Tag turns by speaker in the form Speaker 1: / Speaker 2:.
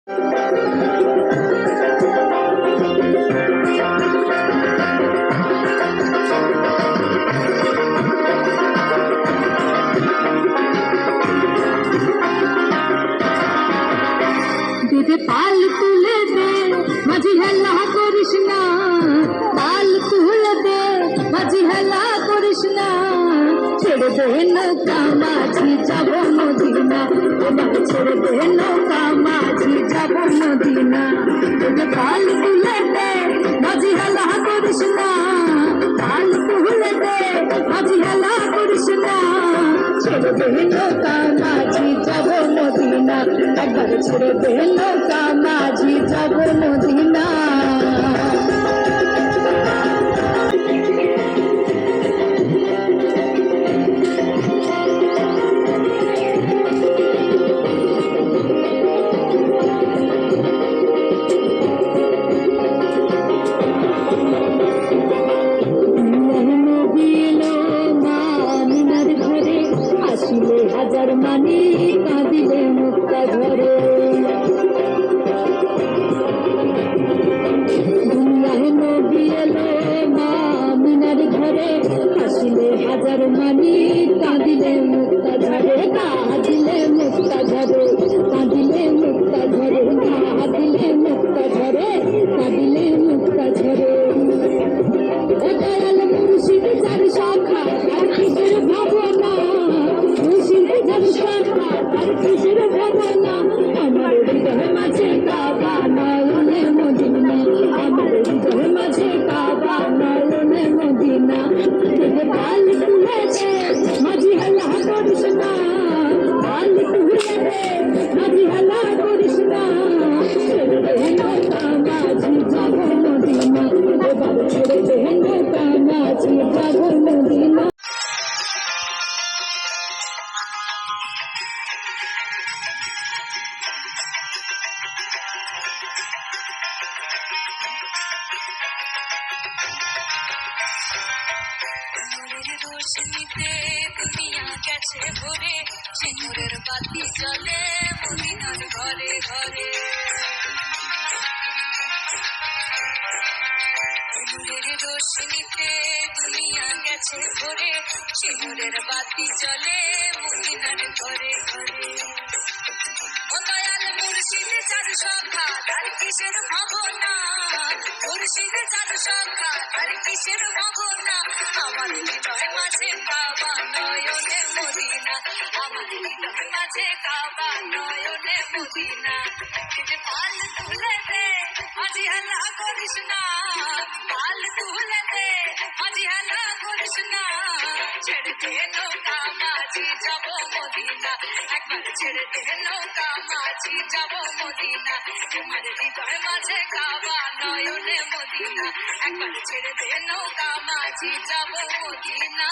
Speaker 1: দুধে পাল তুলে দে মাঝি হেলা করিস না, পাল তুলে দে মাঝি হেলা করিস না, ছেড়ে দে নৌকা মাঝি যাব মদিনা, এবার ছেড়ে দে নৌকা মাঝি যাব মদিনা। দুধে পাল তুলে দে মাঝি হেলা করিস না, পাল তুলে দে মাঝি হেলা করিস না, ছেড়ে দে নৌকা মাঝি যাব মদিনা, একবার ছেড়ে দে নৌকা মাঝি যাব মদিনা। হাজার মানি কাঁদিলে মুক্তা ধরে, দুনিয়ায় নবী এলো মা মিনার ঘরে, হাসিলে হাজার মানি কাঁদিলে মুক্তা ধরে, কাঁদিলে মুক্তা ধরে, কাঁদিলে মুক্তা ধরে, কাঁদিলে মুক্তা ধরে, কাঁদিলে মুক্তা ধরে। ও দয়াল মুর্শিদ যার শাখা তার কিসের ভাবনা, মুর্শিদ যার শাখা তার কিসের ভাবনা, আমার হৃদয় মাঝে কাবা নয়নে মদিনা, আমার হৃদয় মাঝে কাবা নয়নে মদিনা। দেখে পাল তুলে দে মাঝি হেলা করিস না, পাল তুলে দে মাঝি হেলা করিস না, ছেড়ে দে নৌকা মাঝি যাব মদিনা, এবার ছেড়ে দে নৌকা মাঝি যাব মদিনা।
Speaker 2: রোশনীতে দুনিয়া গেছে ভরে, সিঁদুরের বাতি জ্বলে মদিনার ঘরে ঘরে। নূরের রোশনীতে দুনিয়া গেছে ভরে, সিঁদুরের বাতি জ্বলে মদিনার ঘরে ঘরে। ও দয়াল মুর্শিদ যার সখা তার কিসের ভাবনা, মুর্শিদ যার সখা তার কিসের ভাবনা, আমার হৃদয় মাঝে কাবা নয়নে মদিনা, আমার হৃদয় মাঝে কাবা নয়নে মদিনা। যে পাল তুলে দে মাঝি হেলা করিস না, পাল তুলে দে মাঝি হেলা করিস না, ছেড়ে দে নৌকা মাঝি যাব মদিনা, একবার ছেড়ে দে নৌকা মাঝি যাব মদিনা, আমার হৃদয় মাঝে কাবা নয়নে মদিনা, একবার ছেড়ে দে নৌকা মাঝি যাব মদিনা।